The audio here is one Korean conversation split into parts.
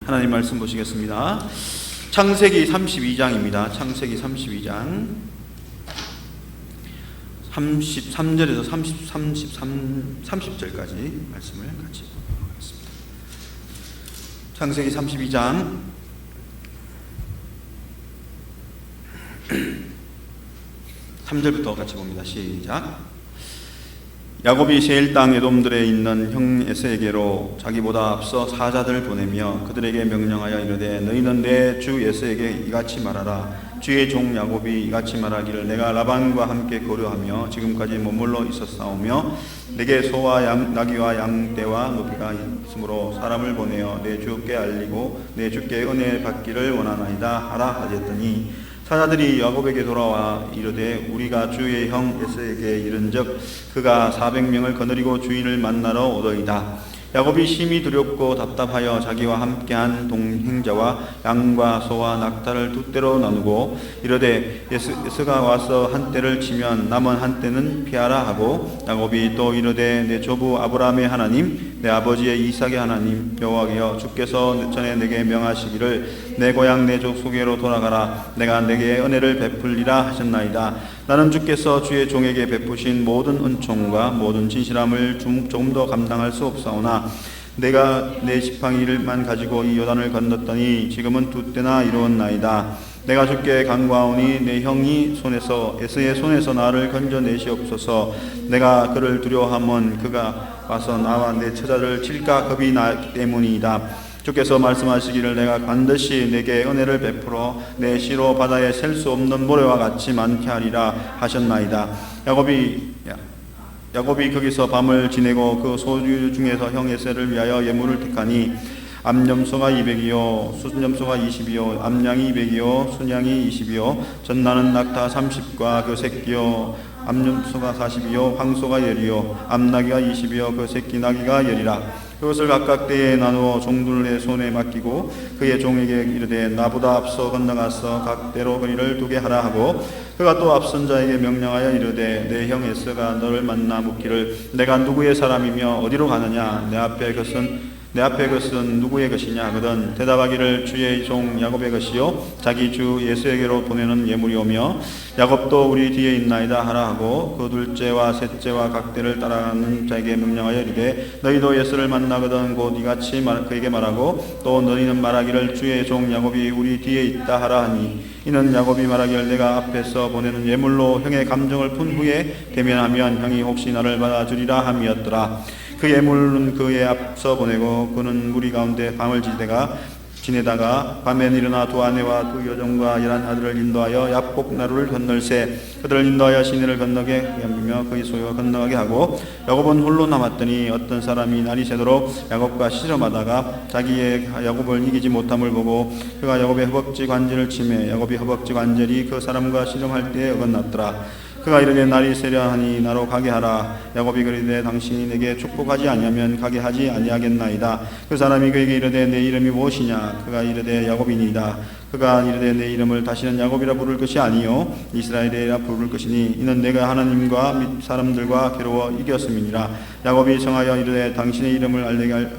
하나님 말씀 보시겠습니다. 창세기 32장입니다. 창세기 32장 33절에서 30절까지 말씀을 같이 보도록 하겠습니다. 창세기 32장 3절부터 같이 봅니다. 시작. 야곱이 세일 땅 에돔들에 있는 형 에서에게로 자기보다 앞서 사자들을 보내며 그들에게 명령하여 이르되 너희는 내 주 에서에게 이같이 말하라. 주의 종 야곱이 이같이 말하기를 내가 라반과 함께 거류하며 지금까지 머물러 있었사오며 내게 소와 나귀와 양떼와 노비가 있으므로 사람을 보내어 내 주께 알리고 내 주께 은혜 받기를 원하나이다 하라 하였더니 사자들이 야곱에게 돌아와 이르되 우리가 주의 형 에서에게 이른즉 그가 400명을 거느리고 주인을 만나러 오더이다. 야곱이 심히 두렵고 답답하여 자기와 함께한 동행자와 양과 소와 낙타를 두 떼로 나누고 이르되 에서가 와서 한 떼를 치면 남은 한 떼는 피하라 하고 야곱이 또 이르되 내 조부 아브라함의 하나님 내 아버지의 이삭의 하나님 여호와여 주께서 전에 내게 명하시기를 내 고향 내 족속에로 돌아가라 내가 내게 은혜를 베풀리라 하셨나이다. 나는 주께서 주의 종에게 베푸신 모든 은총과 모든 진실함을 조금 더 감당할 수 없사오나 내가 내 지팡이를만 가지고 이 요단을 건넜더니 지금은 두 때나 이루었나이다. 내가 주께 간구하오니 내 형이 손에서 에서의 손에서 나를 건져내시옵소서. 내가 그를 두려워하면 그가 와서 나와 내 처자를 칠까 겁이 나기 때문이다. 주께서 말씀하시기를 내가 반드시 내게 은혜를 베풀어 내 시로 바다에 셀 수 없는 모래와 같이 많게 하리라 하셨나이다. 야곱이 거기서 밤을 지내고 그 소유 중에서 형 에서를 위하여 예물을 택하니 암염소가 200이요 순염소가 20이요 암양이 200이요 순양이 20이요 전나는 낙타 30과 그 새끼요 암염소가 40이요 황소가 10이요 암나귀가 20이요 그 새끼 나귀가 10이라. 그것을 각각 때에 나누어 종들의 손에 맡기고 그의 종에게 이르되 나보다 앞서 건너가서 각 때로 그리를 두게 하라 하고 그가 또 앞선 자에게 명령하여 이르되 내 형 에서가 너를 만나 묻기를 내가 누구의 사람이며 어디로 가느냐 내 앞에 그것은 누구의 것이냐 하거든 대답하기를 주의 종 야곱의 것이요 자기 주 에서에게로 보내는 예물이오며 야곱도 우리 뒤에 있나이다 하라 하고 그 둘째와 셋째와 각 때를 따라가는 자에게 명령하여 이르되 너희도 에서를 만나거든 곧 이같이 그에게 말하고 또 너희는 말하기를 주의 종 야곱이 우리 뒤에 있다 하라 하니 이는 야곱이 말하기를 내가 앞에서 보내는 예물로 형의 감정을 푼 후에 대면하면 형이 혹시 나를 받아주리라 함이었더라. 그 예물은 그의 앞서 보내고 그는 무리 가운데 밤을 지내다가 밤에 일어나 두 아내와 두 여종과 11아들을 인도하여 야복 나루를 건널세 그들을 인도하여 시내를 건너게 하며 그의 소유가 건너가게 하고 야곱은 홀로 남았더니 어떤 사람이 날이 새도록 야곱과 씨름하다가 자기의 야곱을 이기지 못함을 보고 그가 야곱의 허벅지 관절을 치매 야곱이 허벅지 관절이 그 사람과 씨름할 때에 어긋났더라. 그가 이르되 날이 새려 하니 나로 가게 하라. 야곱이 그러되 당신이 내게 축복하지 아니하면 가게 하지 아니하겠나이다. 그 사람이 그에게 이르되 내 이름이 무엇이냐. 그가 이르되 야곱이니이다. 그가 이르되 내 이름을 다시는 야곱이라 부를 것이 아니요 이스라엘이라 부를 것이니 이는 내가 하나님과 및 사람들과 괴로워 이겼음이니라. 야곱이 정하여 이르되 당신의 이름을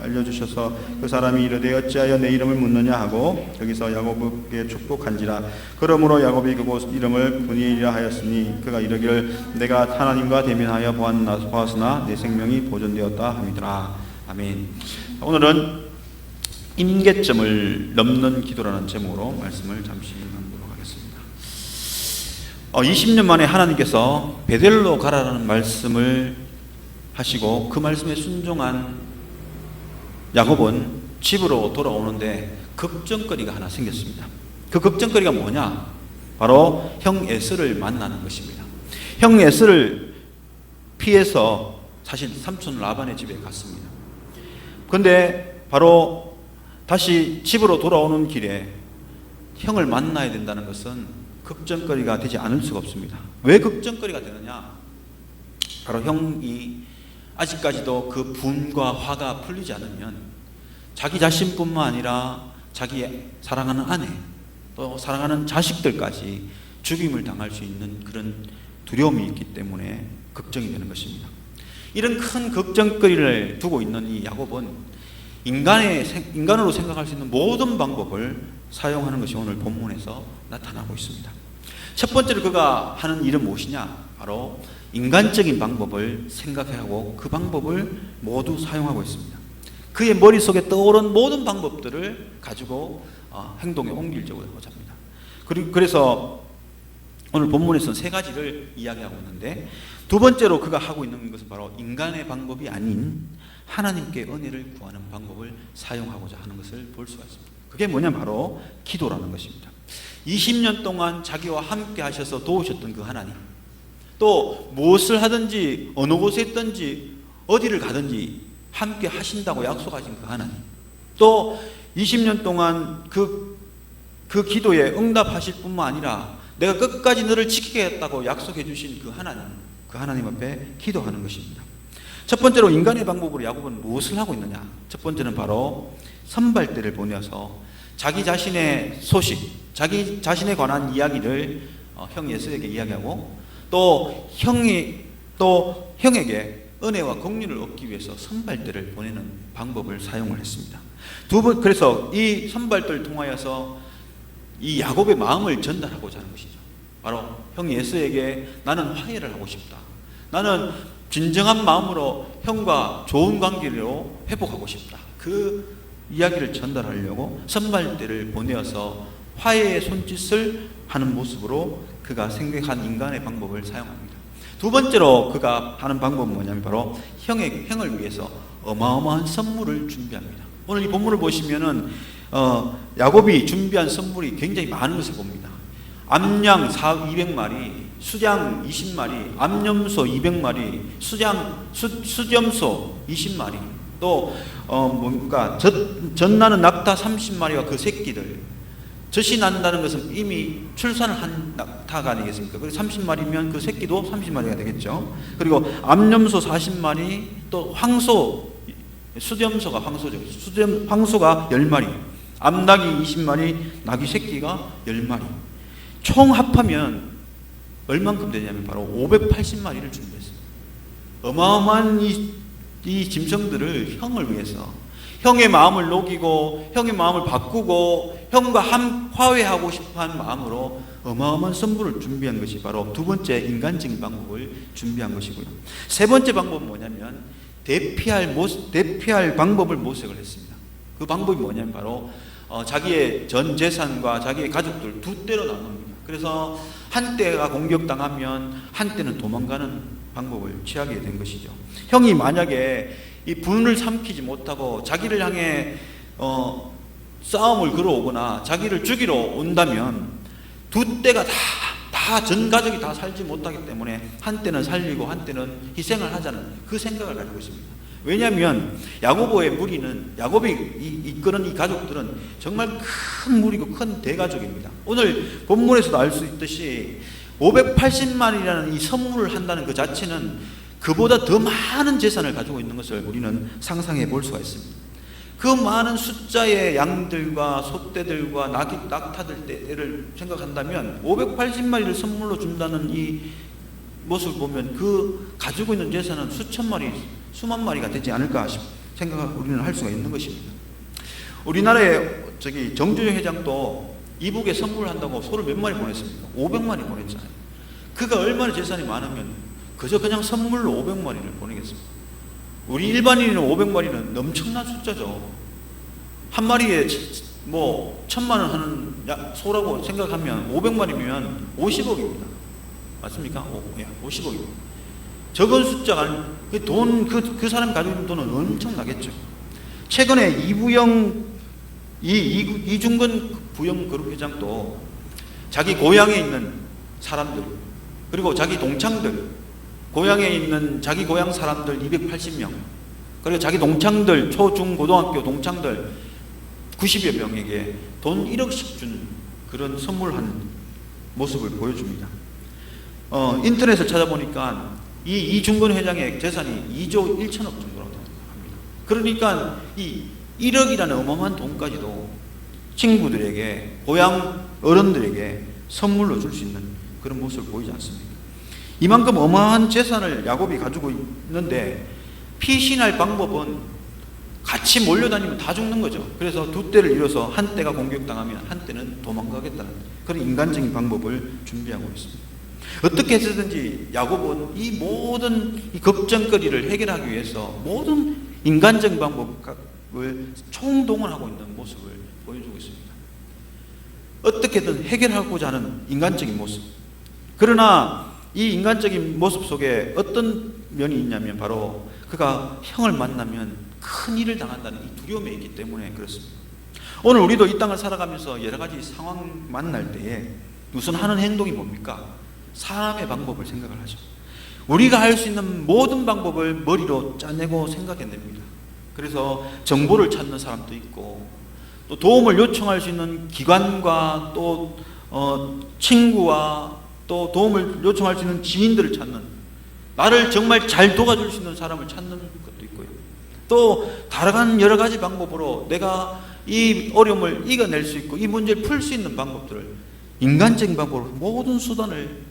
알려주셔서 그 사람이 이르되 어찌하여 내 이름을 묻느냐 하고 여기서 야곱에게 축복한지라. 그러므로 야곱이 그곳 이름을 브니엘이라 하였으니 그가 이르기를 내가 하나님과 대면하여 보았으나 내 생명이 보존되었다 함이더라. 아멘. 오늘은 임계점을 넘는 기도라는 제목으로 말씀을 잠시 나누도록 하겠습니다. 20년 만에 하나님께서 베델로 가라는 말씀을 하시고 그 말씀에 순종한 야곱은 집으로 돌아오는데 걱정거리가 하나 생겼습니다. 그 걱정거리가 뭐냐? 바로 형 에서를 만나는 것입니다. 형 에서를 피해서 사실 삼촌 라반의 집에 갔습니다. 그런데 바로 다시 집으로 돌아오는 길에 형을 만나야 된다는 것은 걱정거리가 되지 않을 수가 없습니다. 왜 걱정거리가 되느냐? 바로 형이 아직까지도 그 분과 화가 풀리지 않으면 자기 자신뿐만 아니라 자기 사랑하는 아내 또 사랑하는 자식들까지 죽임을 당할 수 있는 그런 두려움이 있기 때문에 걱정이 되는 것입니다. 이런 큰 걱정거리를 두고 있는 이 야곱은 인간으로 생각할 수 있는 모든 방법을 사용하는 것이 오늘 본문에서 나타나고 있습니다. 첫 번째로 그가 하는 일은 무엇이냐? 바로 인간적인 방법을 생각하고 그 방법을 모두 사용하고 있습니다. 그의 머릿속에 떠오른 모든 방법들을 가지고 행동에 옮기려고 합니다. 그래서 오늘 본문에서는 세 가지를 이야기하고 있는데, 두 번째로 그가 하고 있는 것은 바로 인간의 방법이 아닌 하나님께 은혜를 구하는 방법을 사용하고자 하는 것을 볼 수가 있습니다. 그게 뭐냐면 바로 기도라는 것입니다. 20년 동안 자기와 함께 하셔서 도우셨던 그 하나님, 또 무엇을 하든지 어느 곳에 있든지 어디를 가든지 함께 하신다고 약속하신 그 하나님, 또 20년 동안 그 기도에 응답하실 뿐만 아니라 내가 끝까지 너를 지키겠다고 약속해 주신 그 하나님 앞에 기도하는 것입니다. 첫 번째로 인간의 방법으로 야곱은 무엇을 하고 있느냐? 첫 번째는 바로 선발대를 보내서 자기 자신의 소식, 자기 자신에 관한 이야기를 형 에서에게 이야기하고, 또 형에게 은혜와 긍휼을 얻기 위해서 선발대를 보내는 방법을 사용을 했습니다. 그래서 이 선발대를 통하여서 이 야곱의 마음을 전달하고자 하는 것이죠. 바로 형 에서에게 나는 화해를 하고 싶다. 나는 진정한 마음으로 형과 좋은 관계로 회복하고 싶다. 그 이야기를 전달하려고 선발대를 보내어서 화해의 손짓을 하는 모습으로 그가 생각한 인간의 방법을 사용합니다. 두 번째로 그가 하는 방법은 뭐냐면 바로 형을 위해서 어마어마한 선물을 준비합니다. 오늘 이 본문을 보시면은 야곱이 준비한 선물이 굉장히 많은 것을 봅니다. 암양 200마리, 수장 20마리, 암염소 200마리, 수점소 20마리, 또 젖나는 낙타 30마리와 그 새끼들. 젖이 난다는 것은 이미 출산을 한 낙타가 아니겠습니까? 그래서 30마리면 그 새끼도 30마리가 되겠죠. 그리고 암염소 40마리, 또 황소, 수점소가 황소죠. 황소가 10마리, 암낙이 20마리, 낙이 새끼가 10마리. 총 합하면 얼만큼 되냐면 바로 580마리를 준비했어요. 어마어마한 이 짐승들을 형을 위해서, 형의 마음을 녹이고 형의 마음을 바꾸고 형과 화해하고 싶어하는 마음으로 어마어마한 선물을 준비한 것이 바로 두 번째 인간적인 방법을 준비한 것이고요. 세 번째 방법은 뭐냐면 대피할 방법을 모색을 했습니다. 그 방법이 뭐냐면 바로 자기의 전 재산과 자기의 가족들 두 때로 나눕니다. 그래서 한때가 공격당하면 한때는 도망가는 방법을 취하게 된 것이죠. 형이 만약에 이 분을 삼키지 못하고 자기를 향해 싸움을 걸어오거나 자기를 죽이러 온다면 두 때가 다 전 가족이 다 살지 못하기 때문에 한때는 살리고 한때는 희생을 하자는 그 생각을 가지고 있습니다. 왜냐하면 야곱의 무리는, 야곱이 이끄는 이 가족들은 정말 큰 무리고 큰 대가족입니다. 오늘 본문에서도 알 수 있듯이 580만이라는 이 선물을 한다는 그 자체는 그보다 더 많은 재산을 가지고 있는 것을 우리는 상상해 볼 수가 있습니다. 그 많은 숫자의 양들과 소떼들과 낙타들을 생각한다면 580마리를 선물로 준다는 이 모습을 보면 그 가지고 있는 재산은 수천 마리, 수만 마리가 되지 않을까 생각을 우리는 할 수가 있는 것입니다. 우리나라의 정주영 회장도 이북에 선물한다고 소를 몇 마리 보냈습니까? 500마리 보냈잖아요. 그가 얼마나 재산이 많으면 그냥 선물로 500마리를 보내겠습니다. 우리 일반인은 500마리는 엄청난 숫자죠. 한 마리에 1,000만 원 하는 소라고 생각하면 500마리면 50억입니다. 맞습니까? 50억입니다. 적은 숫자가 그 사람이 가지고 있는 돈은 엄청나겠죠. 최근에 이중근 부영그룹 회장도 자기 고향에 있는 사람들, 그리고 자기 동창들, 고향에 있는 자기 고향 사람들 280명, 그리고 자기 동창들, 초, 중, 고등학교 동창들 90여 명에게 돈 1억씩 준 그런 선물한 모습을 보여줍니다. 인터넷을 찾아보니까 이 이중근 회장의 재산이 2조 1천억 정도라고 합니다. 그러니까 이 1억이라는 어마어마한 돈까지도 친구들에게, 고향 어른들에게 선물로 줄 수 있는 그런 모습을 보이지 않습니까? 이만큼 어마어마한 재산을 야곱이 가지고 있는데 피신할 방법은 같이 몰려다니면 다 죽는 거죠. 그래서 두 떼를 이뤄서 한 떼가 공격당하면 한 떼는 도망가겠다는 그런 인간적인 방법을 준비하고 있습니다. 어떻게 해서든지 야곱은 이 모든 이 걱정거리를 해결하기 위해서 모든 인간적인 방법을 총동원하고 있는 모습을 보여주고 있습니다. 어떻게든 해결하고자 하는 인간적인 모습. 그러나 이 인간적인 모습 속에 어떤 면이 있냐면 바로 그가 형을 만나면 큰 일을 당한다는 이 두려움이 있기 때문에 그렇습니다. 오늘 우리도 이 땅을 살아가면서 여러 가지 상황 만날 때에 우선 하는 행동이 뭡니까? 사람의 방법을 생각을 하죠. 우리가 할 수 있는 모든 방법을 머리로 짜내고 생각해냅니다. 그래서 정보를 찾는 사람도 있고 또 도움을 요청할 수 있는 기관과 또 친구와 또 도움을 요청할 수 있는 지인들을 찾는, 나를 정말 잘 도와줄 수 있는 사람을 찾는 것도 있고요. 또 다양한 여러 가지 방법으로 내가 이 어려움을 이겨낼 수 있고 이 문제를 풀 수 있는 방법들을 인간적인 방법으로 모든 수단을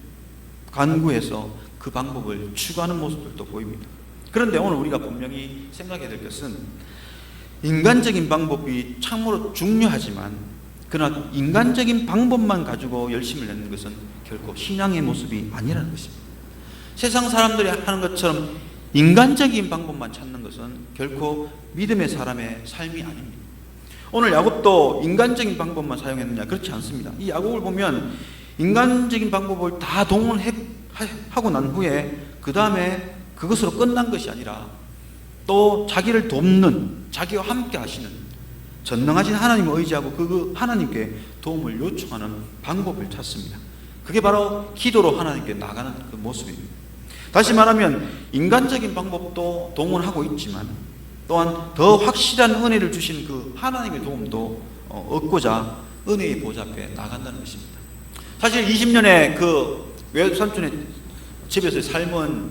간구해서 그 방법을 추구하는 모습들도 보입니다. 그런데 오늘 우리가 분명히 생각해야 될 것은 인간적인 방법이 참으로 중요하지만 그러나 인간적인 방법만 가지고 열심을 내는 것은 결코 신앙의 모습이 아니라는 것입니다. 세상 사람들이 하는 것처럼 인간적인 방법만 찾는 것은 결코 믿음의 사람의 삶이 아닙니다. 오늘 야곱도 인간적인 방법만 사용했느냐? 그렇지 않습니다. 이 야곱을 보면 인간적인 방법을 다 동원하고 난 후에 그 다음에 그것으로 끝난 것이 아니라 또 자기를 돕는, 자기와 함께 하시는 전능하신 하나님을 의지하고 그 하나님께 도움을 요청하는 방법을 찾습니다. 그게 바로 기도로 하나님께 나가는 그 모습입니다. 다시 말하면 인간적인 방법도 동원하고 있지만 또한 더 확실한 은혜를 주신 그 하나님의 도움도 얻고자 은혜의 보좌 앞에 나간다는 것입니다. 사실 20년의 그 외삼촌의 집에서의 삶은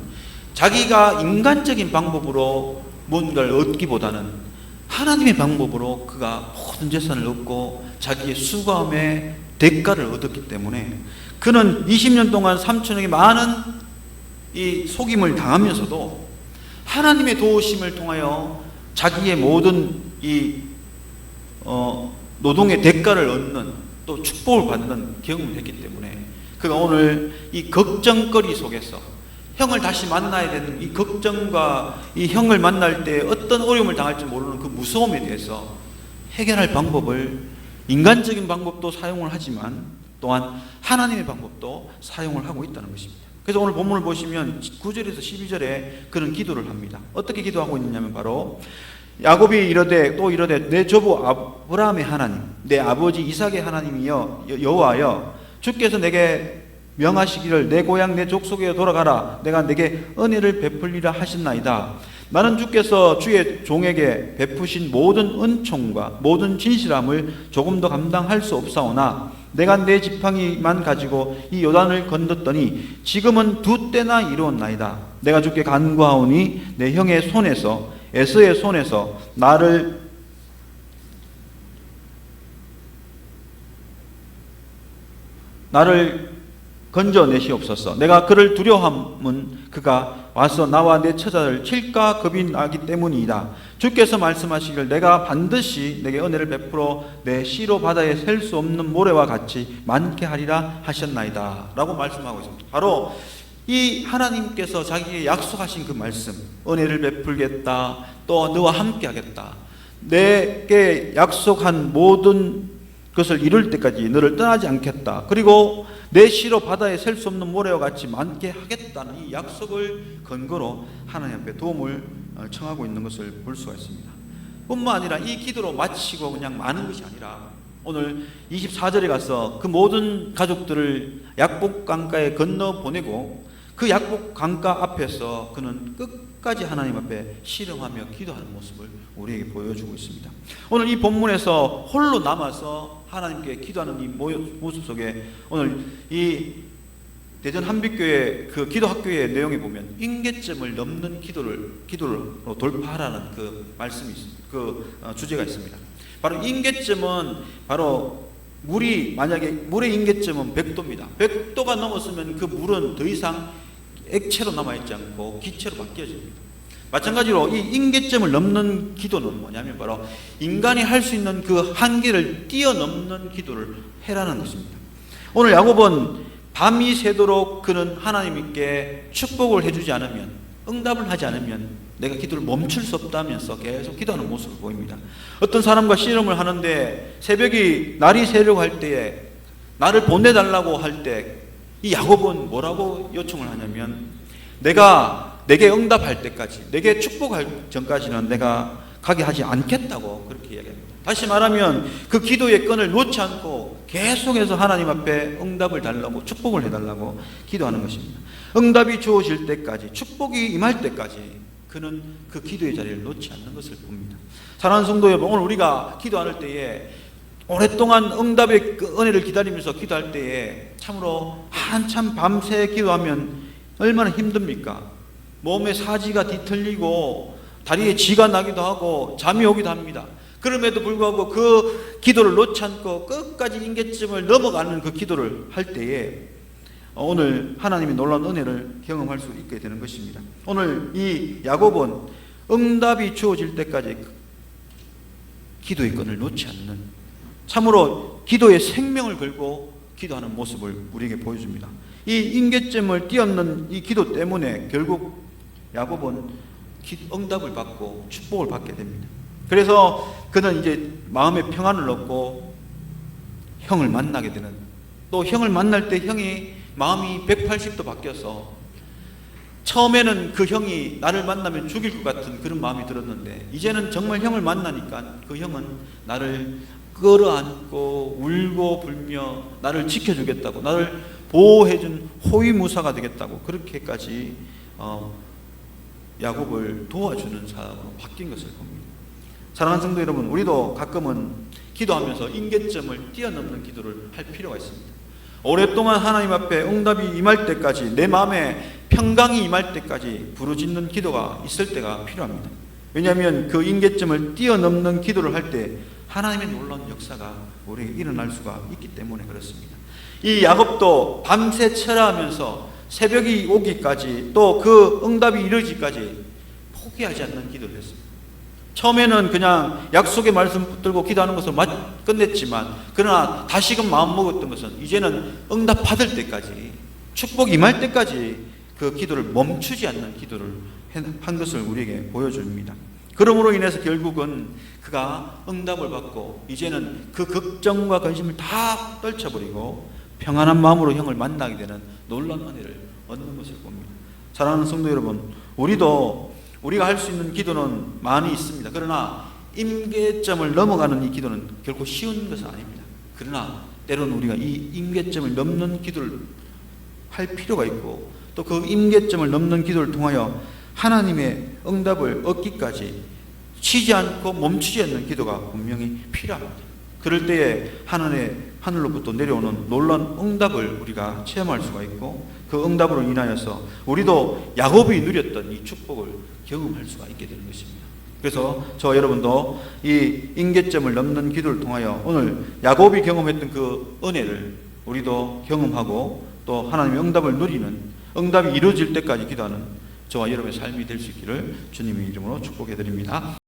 자기가 인간적인 방법으로 뭔가를 얻기보다는 하나님의 방법으로 그가 모든 재산을 얻고 자기의 수고함의 대가를 얻었기 때문에 그는 20년 동안 삼촌에게 많은 이 속임을 당하면서도 하나님의 도우심을 통하여 자기의 모든 이 노동의 대가를 얻는 또 축복을 받는 경험을 했기 때문에 그가 오늘 이 걱정거리 속에서 형을 다시 만나야 되는 이 걱정과 이 형을 만날 때 어떤 어려움을 당할지 모르는 그 무서움에 대해서 해결할 방법을 인간적인 방법도 사용을 하지만 또한 하나님의 방법도 사용을 하고 있다는 것입니다. 그래서 오늘 본문을 보시면 9절에서 12절에 그런 기도를 합니다. 어떻게 기도하고 있느냐면 바로 야곱이 이르되 내 조부 아브라함의 하나님, 내 아버지 이삭의 하나님이여 여호와여, 주께서 내게 명하시기를 내 고향 내 족속에 돌아가라, 내가 내게 은혜를 베풀리라 하셨나이다. 나는 주께서 주의 종에게 베푸신 모든 은총과 모든 진실함을 조금도 감당할 수 없사오나 내가 내 지팡이만 가지고 이 요단을 건넜더니 지금은 2때나 이루었나이다. 내가 주께 간구하오니 내 형의 손에서 에서의 손에서 나를 건져내시옵소서. 내가 그를 두려워함은 그가 와서 나와 내 처자를 칠까 겁이 나기 때문이다. 주께서 말씀하시기를 내가 반드시 내게 은혜를 베풀어 내 시로 바다에 셀 수 없는 모래와 같이 많게 하리라 하셨나이다 라고 말씀하고 있습니다. 바로 이 하나님께서 자기에게 약속하신 그 말씀, 은혜를 베풀겠다, 또 너와 함께 하겠다, 내게 약속한 모든 것을 이룰 때까지 너를 떠나지 않겠다, 그리고 내 시로 바다에 셀 수 없는 모래와 같이 많게 하겠다는 이 약속을 근거로 하나님 앞에 도움을 청하고 있는 것을 볼 수가 있습니다. 뿐만 아니라 이 기도로 마치고 그냥 마는 것이 아니라 오늘 24절에 가서 그 모든 가족들을 약복 강가에 건너 보내고 그 약복 강가 앞에서 그는 끝까지 하나님 앞에 실험하며 기도하는 모습을 우리에게 보여주고 있습니다. 오늘 이 본문에서 홀로 남아서 하나님께 기도하는 이 모습 속에 오늘 이 대전 한빛교회 그 기도학교의 내용에 보면 인계점을 넘는 기도로 돌파하라는 그 말씀이 있습니다. 그 주제가 있습니다. 바로 인계점은 바로 만약에 물의 인계점은 100도입니다. 100도가 넘었으면 그 물은 더 이상 액체로 남아있지 않고 기체로 바뀌어집니다. 마찬가지로 이 임계점을 넘는 기도는 뭐냐면 바로 인간이 할 수 있는 그 한계를 뛰어넘는 기도를 해라는 것입니다. 오늘 야곱은 밤이 새도록 그는 하나님께 축복을 해주지 않으면, 응답을 하지 않으면 내가 기도를 멈출 수 없다면서 계속 기도하는 모습을 보입니다. 어떤 사람과 씨름을 하는데 새벽이 날이 새려고 할 때에 나를 보내달라고 할 때 이 야곱은 뭐라고 요청을 하냐면, 내게 응답할 때까지, 내게 축복할 전까지는 내가 가게 하지 않겠다고 그렇게 이야기합니다. 다시 말하면 그 기도의 끈을 놓지 않고 계속해서 하나님 앞에 응답을 달라고, 축복을 해달라고 기도하는 것입니다. 응답이 주어질 때까지, 축복이 임할 때까지 그는 그 기도의 자리를 놓지 않는 것을 봅니다. 사랑하는 성도 여러분, 오늘 우리가 기도할 때에 오랫동안 응답의 그 은혜를 기다리면서 기도할 때에 참으로 한참 밤새 기도하면 얼마나 힘듭니까? 몸에 사지가 뒤틀리고 다리에 쥐가 나기도 하고 잠이 오기도 합니다. 그럼에도 불구하고 그 기도를 놓지 않고 끝까지 임계점을 넘어가는 그 기도를 할 때에 오늘 하나님이 놀라운 은혜를 경험할 수 있게 되는 것입니다. 오늘 이 야곱은 응답이 주어질 때까지 기도의 끈을 놓지 않는, 참으로 기도의 생명을 걸고 기도하는 모습을 우리에게 보여줍니다. 이 임계점을 뛰어넘는 이 기도 때문에 결국 야곱은 응답을 받고 축복을 받게 됩니다. 그래서 그는 이제 마음의 평안을 얻고 형을 만나게 되는, 또 형을 만날 때 형이 마음이 180도 바뀌어서 처음에는 그 형이 나를 만나면 죽일 것 같은 그런 마음이 들었는데 이제는 정말 형을 만나니까 그 형은 나를 끌어안고 울고 불며 나를 지켜주겠다고, 나를 보호해준 호위무사가 되겠다고 그렇게까지 야곱을 도와주는 사람으로 바뀐 것을 봅니다. 사랑하는 성도 여러분, 우리도 가끔은 기도하면서 임계점을 뛰어넘는 기도를 할 필요가 있습니다. 오랫동안 하나님 앞에 응답이 임할 때까지, 내 마음에 평강이 임할 때까지 부르짖는 기도가 있을 때가 필요합니다. 왜냐하면 그 임계점을 뛰어넘는 기도를 할 때 하나님의 놀라운 역사가 우리에게 일어날 수가 있기 때문에 그렇습니다. 이 야곱도 밤새 철야하면서 새벽이 오기까지, 또 그 응답이 이루어지기까지 포기하지 않는 기도를 했습니다. 처음에는 그냥 약속의 말씀 붙들고 기도하는 것을 끝냈지만, 그러나 다시금 마음 먹었던 것은 이제는 응답 받을 때까지, 축복 임할 때까지 그 기도를 멈추지 않는 기도를 한 것을 우리에게 보여줍니다. 그러므로 인해서 결국은 그가 응답을 받고 이제는 그 걱정과 근심을 다 떨쳐버리고 평안한 마음으로 형을 만나게 되는 놀라운 은혜를 얻는 것을 봅니다. 사랑하는 성도 여러분, 우리가 할 수 있는 기도는 많이 있습니다. 그러나 임계점을 넘어가는 이 기도는 결코 쉬운 것은 아닙니다. 그러나 때로는 우리가 이 임계점을 넘는 기도를 할 필요가 있고, 또 그 임계점을 넘는 기도를 통하여 하나님의 응답을 얻기까지 쉬지 않고 멈추지 않는 기도가 분명히 필요합니다. 그럴 때에 하늘로부터 내려오는 놀라운 응답을 우리가 체험할 수가 있고, 그 응답으로 인하여서 우리도 야곱이 누렸던 이 축복을 경험할 수가 있게 되는 것입니다. 그래서 저 여러분도 이 임계점을 넘는 기도를 통하여 오늘 야곱이 경험했던 그 은혜를 우리도 경험하고, 또 하나님의 응답을 누리는, 응답이 이루어질 때까지 기도하는 저와 여러분의 삶이 될 수 있기를 주님의 이름으로 축복해 드립니다.